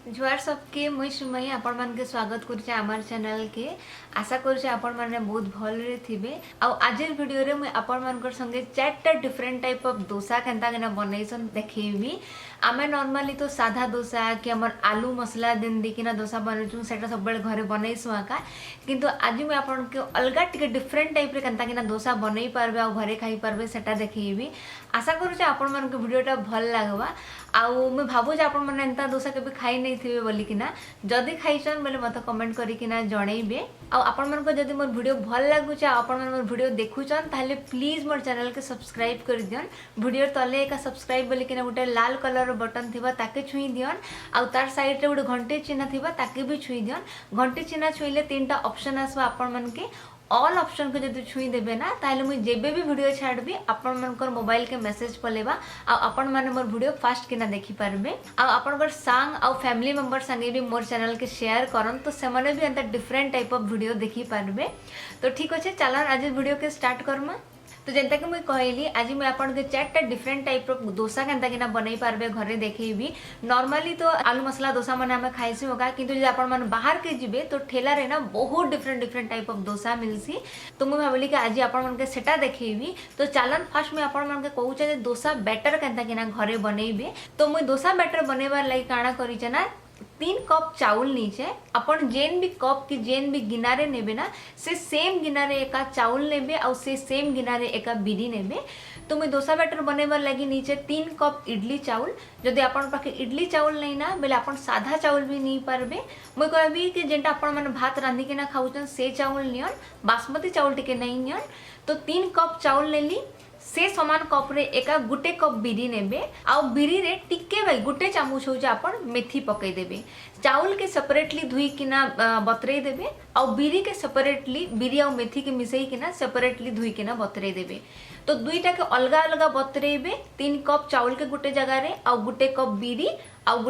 जुआर सबके मुई सुमई आपण मान के स्वागत करुचे आमार चैनल के। आशा करुचे आपण माने बहुत भल रे थिबे। आ आज वीडियो रे मुई आपण मानकर संगे चारटा डिफरेंट टाइप ऑफ डोसा केनता केना बनैसन देखेबी। आमे नॉर्मली तो साधा डोसा कि हमर आलू मसला दिन दिकिना डोसा बनैछु सेटा सब बेले घरे बनैसु आका, किंतु आज मुई आपण के अलगा टिके डिफरेंट टाइप रे केनता केना डोसा बनै पारबे आ घरे खाई पारबे सेटा देखेबी। आशा करुचे आपण मान के वीडियोटा भल लागबा। आउ मैं भावुँ आपण मैंने एंता डोसा के खाई नहीं थे बोलिकिना, जदि खाइछन बोले मत कमेंट करिकिना जणैबे। आपण मन को जदि मोर वीडियो भल लागुचे आपण मन मोर वीडियो देखुचन ताले प्लीज मोर चैनल के सब्सक्राइब कर दियन। वीडियो तले एक सब्सक्राइब बोलिकिना गोटे लाल कलर बटन थिबा ताके छुई दियन। आउ तार साइड रे गोटे घंटे चिन्ह थिबा ताके भी छुई दियन। घंटे चिन्ह छुईले तीनटा ऑप्शन आसबा आपण मन के ऑल ऑप्शन को जब छुई देबे ना ताले मुझे जेबे भी वीडियो छाड़बी आपण मनकर मोबाइल के मैसेज पलेबा आ आपण माने मोर वीडियो फास्ट किना देखि पारबे। आ आपनकर सांग आ फैमिली मेंबर संगे भी मोर चैनल के शेयर करन तो से माने भी एंता डिफरेंट टाइप ऑफ वीडियो देखि पारबे। तो ठीक अच्छे चलन आज वीडियो के स्टार्ट करमा। तो जेनता कि मुझे कहली आज मुझे आपन के चारटा डिफरेंट टाइप रो डोसा केनता किना बनई पारबे घरे देखेबी। नॉर्मली तो आलू मसला डोसा माने हमें खाइसी होगा, किंतु जे आपन मन बाहर के जिबे तो ठेला रे ना बहुत different different type of dosa मिलसी। तो मुझे भाविली कि आज आपन मन के सेटा देखेबी। तो चलन फर्स्ट में आपन मन के कहूचे जे डोसा बैटर केनता किना घरे बनईबे। तो मुझे डोसा बैटर बनैबार लागि काना करिचे ना 3 कप चाउल नीचे अपन जेन भी कप की जेन भी गिनारे नेबे ना से सेम गिनारे एका चाउल नेबे और से सेम गिनारे एका बिरी नेबे। तो मुझे डोसा बैटर बनैबार लगी नीचे 3 कप इडली चाउल। जदि आपन पाखे इडली चाउल नहीं ना बेले आपन साधा चाउल भी नहीं पारबे। मुझे कहबी कि जेनटा आपन माने भात रांधी के ना खाउछन से चाउल नियन, बासमती चाउल टिके नहीं नियन। तो 3 कप चाउल लेली से समान कप रे एका गुटे कप बिरी नेबे। आउ बिरी रे टिके भाई गुटे चामच हो आपन मेथी पकई देबे। चाउल के सेपरेटली धुई किना बतरई देबे आउ बिरी के सेपरेटली बिरी आउ मेथी के मिसई किना सेपरेटली धुई किना बतरई देबे। तो दुईटा के अलगा अलगा बतरेबे। 3 कप चाउल के गुटे जगह रे आउ गुटे कप बिरी आउ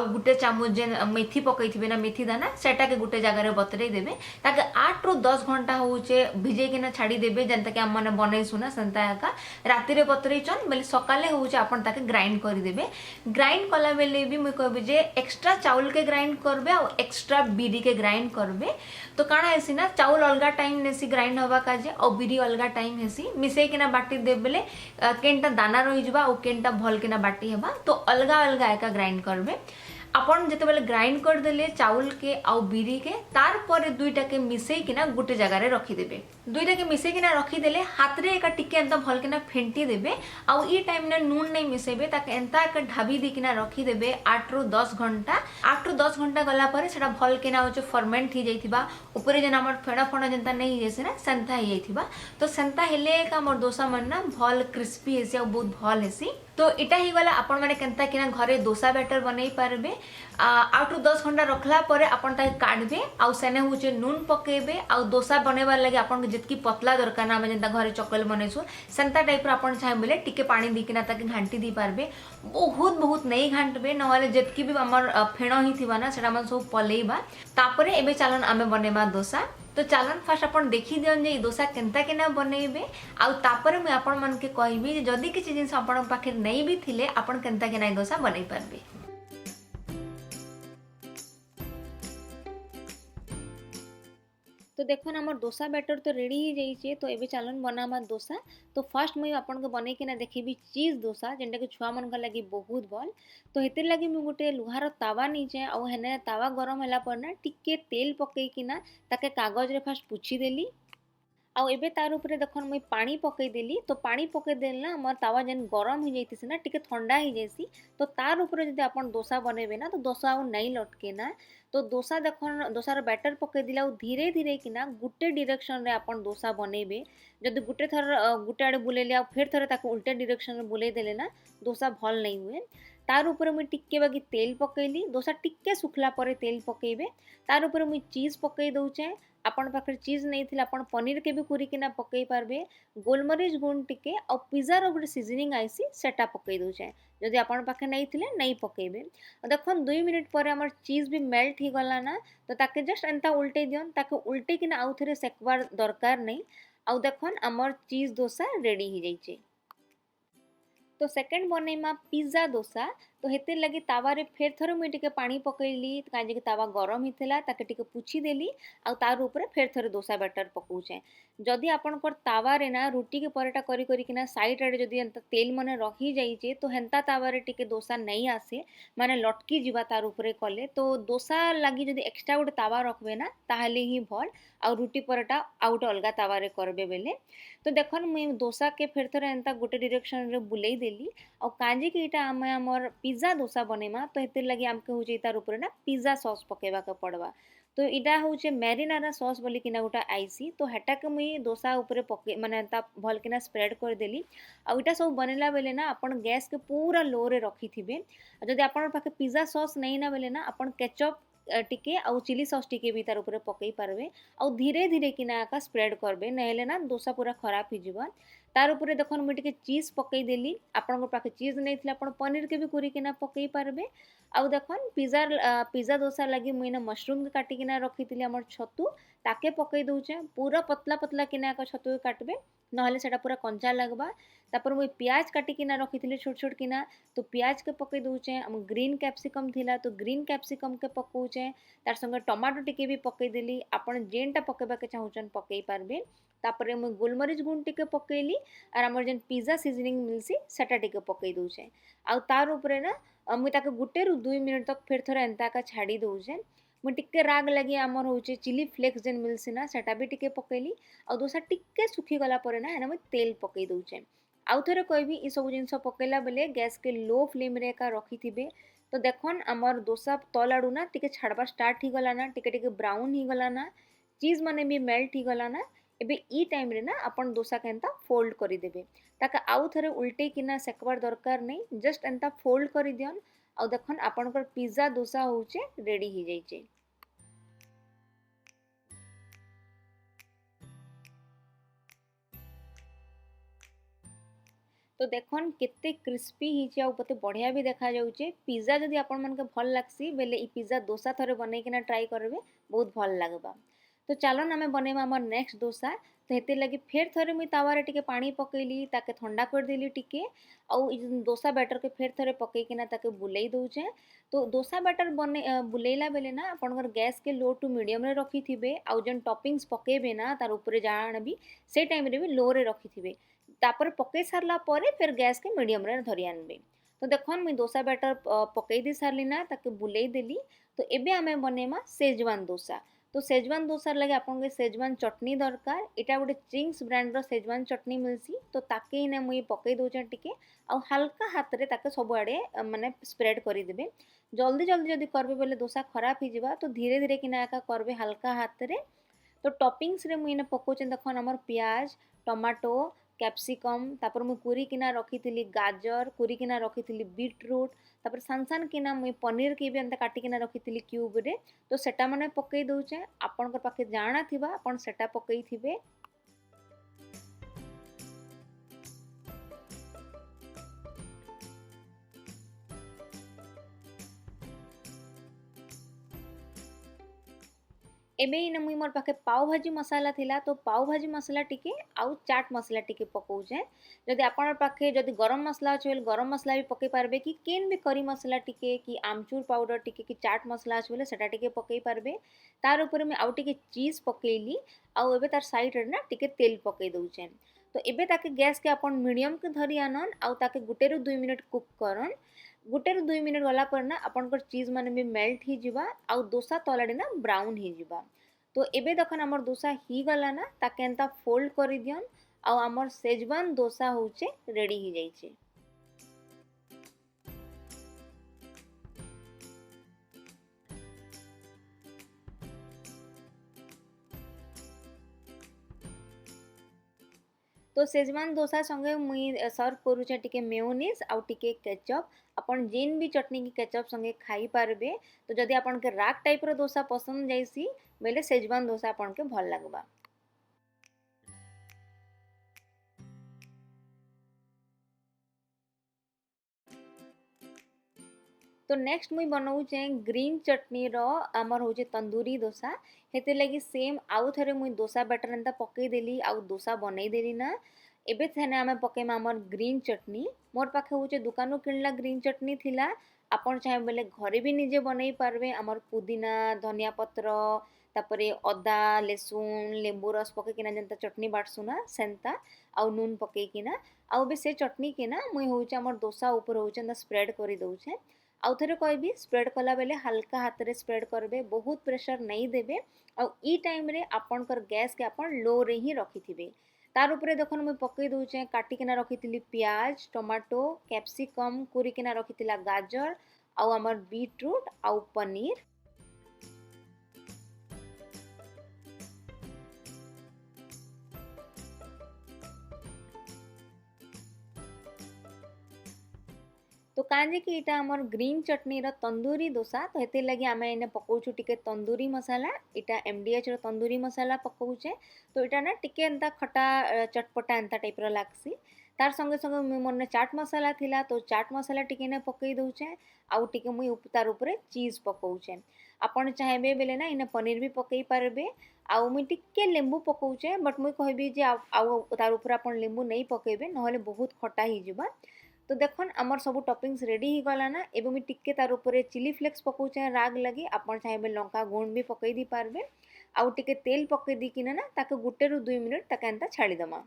गुटे चामच जेन मेथी पकई थिबे ना मेथी दाना सेटा के गुटे जगह रे बतरई देबे। ताके 8 रु 10 घंटा होचे भिजे किना छाड़ी देबे। जनता के हम माने बनैसु ना संता का राति रे बतरईचन बेले सकाले होचे आपन ताके ग्राइंड करि देबे। ग्राइंड कला बेले भी मुई कहबे जे एक्स्ट्रा चाउल के ग्राइंड करबे और एक्स्ट्रा बिरी के ग्राइंड करबे। तो काना हेसी ना चाउल अलगा टाइम नेसी ग्राइंड हवा काजे और बिरी अलगा टाइम हेसी मिसई किना बाटी दे बेले केनटा दाना रही जबा और केनटा भल किना बाटी हेबा। तो अलगा अलगा एका ग्राइंड करबे। आपन जते बेले ग्राइंड कर देले चाउल के आउ बिरी के तार परे दुईटा के मिसई किना गुटे जगह रे रखी देबे। दुईटा के मिसई किना रखी देले हाथ रे एका टिके एंता भल किना फेंटी देबे। आउ ई टाइम ने नून नहीं मिसेबे ताके एंता एका ढाबी दी किना रखी देबे 8 रु 10 घंटा। 8 रु 10 घंटा गला परे सेटा भल किना होचे फर्मेंट ही जाइथिबा। ऊपर जेन हमर फेड़ा फणा जनता नहीं जेसे ना संता ही जाइथिबा। तो संता हेले का मोर डोसा मन ना भल क्रिस्पी हेसी और बहुत भल हेसी। तो इटा ही गला आपण माने केनता किना घरे डोसा बैटर बनई पारबे। 8 रु 10 घंटा रखला परे आपण ताके काढबे आउ सेने होचे नून पकेबे। आउ डोसा बनेबार लागि आपण के जतकी पतला दरकार ना जेनता घरे चकल बनैसु सेंता टाइप रो आपण चाहे बोले टिके पानी दिकिना ताके घांटी दी पारबे। बहुत बहुत नहीं घांटबे नहले जतकी भी हमर फेणो ही थिबा ना सेटा मन सब पलेइबा। तापरे एबे चालन आमे बनेबा डोसा। तो चालन फास्ट अपन देखी दियन जे डोसा केनता केना बनैबे। आउ तापरे मैं आपण मन के कहबी जे जदी किछि जिंस आपण पाखे नहीं भी थिले आपण केनता केना डोसा बनै पारबे। तो देखो ना हमर डोसा बैटर तो रेडी ही जाइए। तो एबे चलन बनामा डोसा। तो फर्स्ट मुझे आपन को बनै किना देखेबी चीज डोसा जेनटा के छुआ मन का लगी बहुत भल। तो हेतिर लगी मु गोटे लुहार तावा नीचे आउ हेने तावा गरम होला पर ना टिके तेल पकई किना ताके कागज रे फर्स्ट पुछि देली। आउ एबे तार उपरे देखन मुई पानी पकई देली। तो पानी पकई देल ना हमर तावा जेन गरम हो जाइतिस ना टिके ठंडा हो जाइसी। तो तार उपरे जदि अपन डोसा बनेबे ना तो डोसा आउ नहीं लटके ना। तो डोसा देखन डोसार बैटर पकई दिला आउ धीरे धीरे किना गुटे डायरेक्शन रे अपन डोसा बनेबे। जदि गुटे थर गुटे आड़े बुलेले आ फिर थरे ताके उल्टे डायरेक्शन रे बुले देले ना डोसा भल नहीं हुए। तार ऊपर मुई टिके बागी तेल पकईली। डोसा टिके सुखला परे तेल पकईबे। तार ऊपर मुई चीज पकई दउचे। आपण पाखे चीज नहीं थिला आपण पनीर के भी कुरी किना पकई पारबे। गोलमरीच गुण टिके और पिज्जा रो गुटे सीजनिंग आइसी सेटा पकई दउचे। जदि आपण पाखे नहीं थिले नहीं पकेबे। देखन 2 मिनिट पर हमर चीज भी मेल्ट ही गला ना। तो ताके जस्ट एंता उल्टे दियन ताके उल्टे किना आउ थरे सेकबार दरकार नहीं। आउ देखन हमर चीज डोसा रेडी ही जाइछे। तो सेकंड बनेमा पिज्जा डोसा। तो हेते लगी तावारे फेर थरे मुई टिके पानी पकईली काजे कि तावा गरम हितला ताके टिके पुछि देली आ तार ऊपर फेर थरे डोसा बैटर पकाउछे। जदि आपनकर तावारे ना रुटी के पराटा करी करी किना साइड आड़े जदि एंता तेल मने रही जाइछे तो हेंता तावारे टिके डोसा नहीं आसे माने लटकी जिबा तार ऊपर कले। तो डोसा लागी जदि एक्स्ट्रा गोटे तावा रखबे ना ताहले ही भल आ रुटी पराटा आ गोटे अलगा तावारे करबे बेले। तो देखन मुई डोसा के फेर थरे एंता गोटे डायरेक्शन रे बुलेई देली और काजे कि इटा आमे हमर पिज्जा डोसा बनेमा तो हेतिर लगी आमके होचे तार ऊपर ना पिज्जा सॉस पकेबा के पड़वा। तो इटा होचे मैरिनारा सॉस बोली किना गोटा आईसी तो हेटा के मुई डोसा ऊपर पके माने ता भल किना स्प्रेड कर देली। आ इटा सब बनेला बेले ना अपन गैस के पूरा लो रे रखी थिबे। जदि अपन पाखे पिज्जा सॉस नहीं ना बेले ना अपन केचप टिके आउ चिली सॉस टिके भी तार ऊपर पकई पारबे आउ धीरे धीरे किना आका स्प्रेड करबे नहेले ना डोसा पूरा खराब ही जीवा। तार ऊपर देखन मुई टिके चीज पकई देली आपन पाखे चीज नहीं थिला अपन पनीर के भी कुरी किना पकई पारबे। आउ देखन पिज्जा डोसा लगी मुई ना मशरूम के काटी किना रखी हमर छतु ताके पकई दउचे पूरा पतला पतला किना का छतु काटबे नहले सेटा पूरा कंचा लगबा। तापर मुई प्याज काटी किना रखी छोट छोट किना तो प्याज के पकई दउचे हम ग्रीन कैप्सिकम थिला तो ग्रीन कैप्सिकम के पकाउचे तार संगे टमाटो टिके भी पकई देली आपण जेनटा पकेबा के चाहुचन पकई पारबे। तापर मुई गोलमरीच गुंड टिके पकेली और हमर जेन पिज्जा सीजनिंग मिलसी सेटा टिके पकई दउचे आउ तार ऊपर ना मुई ताके गुटे रु 2 मिनिट तक फेर थोड़ा एंता का छाड़ी दउचे। मुई टिके राग लगी हमर होचे चिली फ्लेक्स जेन मिलसी ना सेटा भी टिके पकेली और डोसा टिके सुखी गला परे ना एना मुई तेल पकई दउचे। आउ थरे कहबी ई सब जिनस पकेला बेले गैस के लो फ्लेम रे का रखी थिबे। तो देखन हमर डोसा तल आडू ना टिके छाड़बा स्टार्ट ही गला ना टिके टिके ब्राउन ही गला ना चीज माने भी मेल्ट ही गला ना एबे ई टाइम रे ना अपन डोसा के एंता फोल्ड करी देबे ताका आउ थरे उल्टे किना सेकबार दरकार नहीं जस्ट एंता फोल्ड करी दियन आउ देखन आपनकर पिज्जा डोसा होचे रेडी ही जाइचे। तो देखन केते क्रिस्पी हिचे आ पते बढ़िया भी देखा जाउचे। पिज्जा जदि आपन मन के भल लागसी बेले ई पिज्जा डोसा थरे बनै किना ट्राई करबे बहुत भल लागबा। तो चलन आमे बनेबा हमर नेक्स्ट डोसा। तो हेते लगी फेर थरे मुई तावारे टिके पानी पकईली ताके ठंडा कर देली टिके आउ डोसा बैटर के फेर थरे पकई किना ताके बुलेई दउचे। तो डोसा बैटर बने बुलेला बेले ना आपनकर गैस के लो टू मीडियम रे रखी थिबे आउ जेन टॉपिंग्स पकेबे ना तार ऊपर जाण भी से टाइम रे भी लो रे रखी थिबे तापर पकई सारला परे फिर गैस के मीडियम रे धरि आनबे। तो देखन मुई डोसा बैटर पकई दे सारली ना ताके बुलेई देली। तो एबे आमे बनेमा सेजवान डोसा। तो सेजवान डोसा लगे आपन के सेजवान चटनी दरकार एटा गोटे चिंग्स ब्रांड रो सेजवान चटनी मिलसी तो ताके इने मुई पकई दउचे टिके आ हल्का हाथ रे ताके सब आड़े माने स्प्रेड करी देबे। जल्दी जल्दी जदि करबे बेले डोसा खराब ही जिबा तो धीरे धीरे किना एका करबे हल्का हाथ रे। तो टॉपिंग्स रे मुई इने पकोचे देखन हमर प्याज टमाटो कैप्सिकम तापर मुई कुरी किना रखी गाजर कुरी किना रखी बीटरूट तापर सान सान किना मुई पनीर के भी एंता काटी किना रखी क्यूब रे। तो सेटा माने पकई दउचे आपनकर पाखे जाना थिबा आपन सेटा पकई थिबे। एबे इन मुई मोर पाखे पाव भाजी मसाला थिला तो पाव भाजी मसाला टिके आउ चाट मसाला टिके पकाउचे। जदि आपन पाखे जदि गरम मसला अछि बेले गरम मसला भी पकई पारबे कि केन भी करी मसला टिके कि आमचूर पाउडर टिके कि चाट मसला अछि बेले सेटा टिके पकई पारबे। तार ऊपर में आउ टिके चीज पकेली आउ एबे तार साइड रे ना टिके तेल पकई दउचे। तो एबे ताके गैस के अपन मीडियम के धरि आनन आउ ताके गुटे रु 2 मिनिट कुक करन। गुटे रु 2 मिनिट गला पर ना आपनकर चीज माने भी मेल्ट ही जिबा आउ डोसा तलाडे ना ब्राउन ही जिबा। तो एबे देखन हमर डोसा ही गला ना ताके एंता फोल्ड करी दियन आउ हमर सेजवान डोसा होचे रेडी ही जाइचे। तो सेजवान डोसा संगे मुई सर्व करूचे टिके मेयोनीज आउ टिके केचप अपन जेन भी चटनी की केचप संगे खाई पारबे। तो जदि आपन के राग टाइप रो डोसा पसंद जाइसी बेले सेजवान डोसा आपन के भल लागबा। तो नेक्स्ट मुई बनाऊचे ग्रीन चटनी रो आमर होचे तंदूरी डोसा। हेते लगी सेम आउ थरे मुई डोसा बैटर एंता पकई देली आउ डोसा बनई देली ना एबे थेने आमे पकेमा हमर ग्रीन चटनी। मोर पाखे होचे दुकानू किनला ग्रीन चटनी थिला। आपण चाहे बोले घरे भी निजे बनई पारबे। हमर पुदीना धनिया पत्र तापरे अदा लेसुन लेंबू रस पके किना जेंता चटनी बाटसु ना सेंता आउ नून पके किना आउ बे से चटनी किना मुई होचे हमर डोसा ऊपर होचे स्प्रेड करी दउछे। आउ थरे कहबी स्प्रेड कला बेले हल्का हाथ रे स्प्रेड करबे, बहुत प्रेशर नहीं देबे। आउ ई टाइम रे आपनकर गैस के आपन लो रे ही रखिथिबे। तार उपरे देखन मुई पकई दउछे काटी किना रखिथिली प्याज टमाटो कैप्सिकम कुरी किना रखिथिला गाजर आउ हमर बीटरूट आउ पनीर। तो काजे कि इटा हमर ग्रीन चटनी रो तंदूरी डोसा तो हेते लगी आमे एने पकोछु टिके तंदूरी मसाला। इटा एमडीएच रो तंदूरी मसाला पकोछे। तो इटा ना टिके एंता खटा चटपटा एंता टाइप रो लागसी। तार संगे संगे मोर ने चाट मसाला थिला तो चाट मसाला टिके ने पकई दउछे। आउ टिके मुई तार ऊपर चीज पकोछे। आपण चाहेबे बेले ना इने पनीर भी पकई पारबे। आउ मुई टिके लेंबू पकोछे बट मुई कहबी जे आउ तार ऊपर आपण लेंबू नहीं पकेबे नहले बहुत खटा ही जिबा। तो देखन आमर सब टॉपिंग्स रेडी ही गला ना। एबे मी टिके तार ऊपर चिली फ्लेक्स पकोचे राग लगी। आपण चाहेबे लंका गुण भी पकई दी पारबे। आउ टिके तेल पकई दी किना ना ताके गुटे रु 2 मिनिट ताके एंता छाड़ी दमा।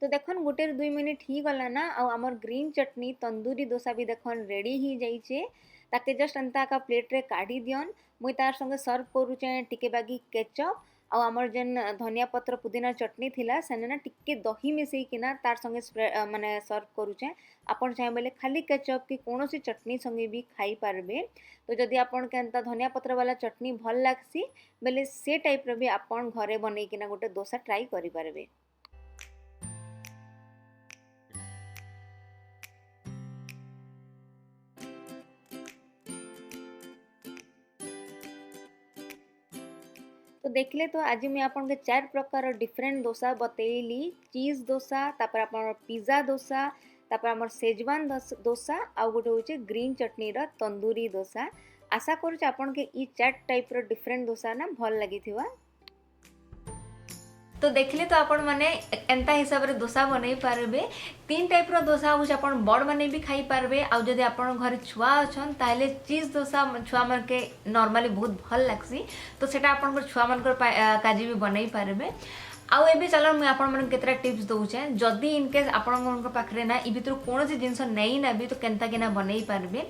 तो देखन गुटे 2 मिनिट ही गला ना। आउ हमर ग्रीन चटनी तंदूरी डोसा भी देखन रेडी ही जाइछे। ताके जस्ट एंता का प्लेट रे काढ़ी दियन। मुई तार संगे सर्व करूचे टिके बागी केचप आउ हमर जेन धनिया पत्र पुदीना चटनी थिला सेने ना टिके दही मिसई किना तार संगे माने सर्व करूचे। आपण चाहे बोले खाली केचप की कोनोसी चटनी संगे भी खाई पारबे। तो जदि आपण के एंता धनिया पत्र वाला चटनी भल लागसी बेले से टाइप रे भी आपण घरे बनई किना गोटे डोसा ट्राई करि पारबे। तो देखले तो आज मैं आपन के 4 प्रकार डिफरेंट डोसा बतेली। चीज डोसा तापर आपन पिज्जा डोसा तापर हमर सेजवान डोसा आ गोटे होचे ग्रीन चटनी रो तंदूरी डोसा। आशा करू आपन के ई 4 टाइप रो डिफरेंट डोसा ना भल लागिथिबा। तो देखले तो आपण माने एंता हिसाब रे डोसा बनै पारबे। 3 टाइप रो डोसा होछ आपण बड़ माने भी खाई पारबे। आ जदि आपण घर छुआ अछन ताले चीज डोसा छुआ मन के नॉर्मली बहुत भल लागसी। तो सेटा आपण छुआ मन काजी भी बनै पारबे। आउ एबे चलो मैं आपण मन केतरा टिप्स दउछे। जदि इन केस आपण मन पाखरे ना इ भितर कोनोसी जिंस नहीं ना भी तो केनता केना बनै पारबे।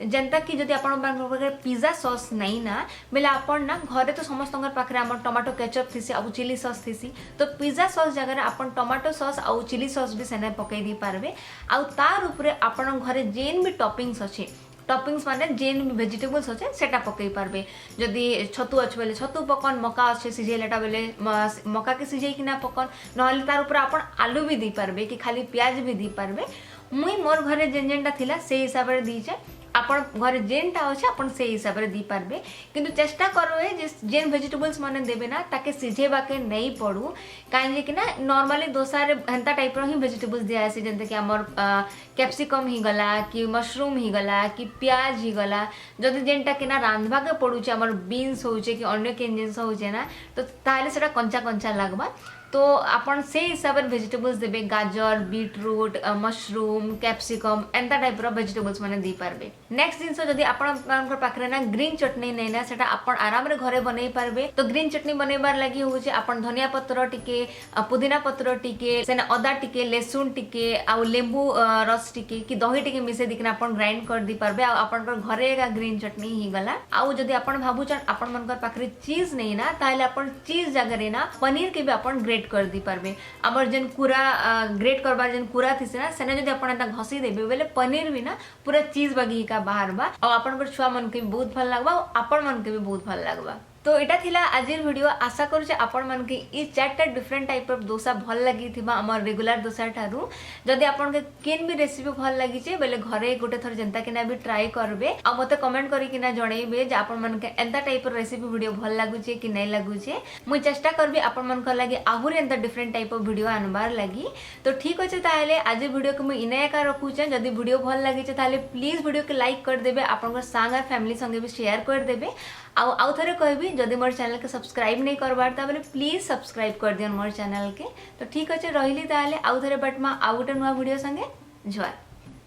जेंता कि जदि आपण मन पाखरे पिज्जा सॉस नहीं ना बेले आपण ना घरे तो समस्तंगर पाखरे हमर टमाटो केचप थिसी आ चिली सॉस थिसी। तो पिज्जा सॉस जगह रे आपण टमाटो सॉस आ चिली सॉस भी सेने पकई दी पारबे। आउ तार ऊपर आपण घरे जेन भी टॉपिंग्स अछि टॉपिंग्स माने जेन वेजिटेबल्स अच्छे सेटा पकई पारबे। जदि छतु अच्छे बेले छतु पकन मका अच्छे सिझेलेटा बेले मका के सिझे किना पकन नहले तार ऊपर आपण आलू भी दी पारबे कि खाली प्याज भी दी पारबे। मुई मोर घरे जेन जेनटा थिला से हिसाब रे दीचे। आपण घरे जेनटा अच्छे आपण से हिसाब रे दी पारबे। किंतु चेष्टा करबे जे जेन वेजिटेबल्स माने देबे ना ताके सिझेबा के नहीं पड़ू। काहे कि ना नॉर्मली डोसा रे हेंता टाइप रो ही वेजिटेबल्स दिया आसी जेंते कि हमर कैप्सिकम ही गला कि मशरूम ही गला कि प्याज ही गला। जदि जेनटा कि ना रांधबा के पड़ुचे हमर बीन्स होचे कि अन्य केन जिंस होचे ना तो ताले सेटा कंचा कंचा लागबा। तो आपण से हिसाब रे वेजिटेबल्स देबे गाजर बीटरूट मशरूम कैप्सिकम एंता टाइप रो वेजिटेबल्स माने दी पारबे। नेक्स्ट जिंस जदि आपण मानकर पाखरे ना ग्रीन चटनी नै ना सेटा आपण आराम रे घरे बनै पारबे। तो ग्रीन चटनी बनैबार लागि होचे आपण धनिया पत्र टिके पुदीना पत्र टिके सेना अदा टिके लेसुन टिके आ लेंबू रस टिके कि दही टिके मिसे दिकना आपण ग्राइंड कर दी पारबे। आ आपण घरे का ग्रीन चटनी ही गला। आ जदि आपण भाबुचन आपण मानकर पाखरे चीज नै ना ताले आपण चीज जगह रे ना पनीर के भी आपण ग्रेट कर दी पारबे। हमर जेन पूरा ग्रेट करबार जेन पूरा थिसे ना सेने जदि आपण एता घसी देबे बेले पनीर भी ना पूरा चीज बगी का बाहर बा। आ आपण छुआ मन के बहुत भल लागबा आपण मन के भी बहुत भल लागबा। तो एटा थिला आजिर वीडियो। आशा करूचे आपण मन के ई चारटा डिफरेंट टाइप ऑफ डोसा भल लगी थिबा हमर रेगुलर डोसा ठारू। जदि आपण के केन भी रेसिपी भल लगी छे बेले घरे गोटे थर जनता के ना भी ट्राई करबे आ मते कमेंट करी कि ना जणैबे जे आपण मन के एंता टाइप ऑफ रेसिपी वीडियो भल लागु छे कि नै लागु छे। मु चेष्टा करबी आपण मन को लागि आहुर एंता डिफरेंट टाइप ऑफ वीडियो आनबार लागि। तो ठीक अछि ताले आज वीडियो को मु इने एका रखु छे। जदि वीडियो भल लगी छे ताले प्लीज वीडियो के लाइक कर देबे, आपण को संग और फैमिली संगे भी शेयर कर देबे। आउ थरे कहबी जदि मोर चैनल के सब्सक्राइब नहीं करबार ता बोले प्लीज सब्सक्राइब कर दियन मोर चैनल के। तो ठीक अच्छे रही ताले आउ थरे बटमा आउ गोटे नुआ वीडियो संगे जुआर।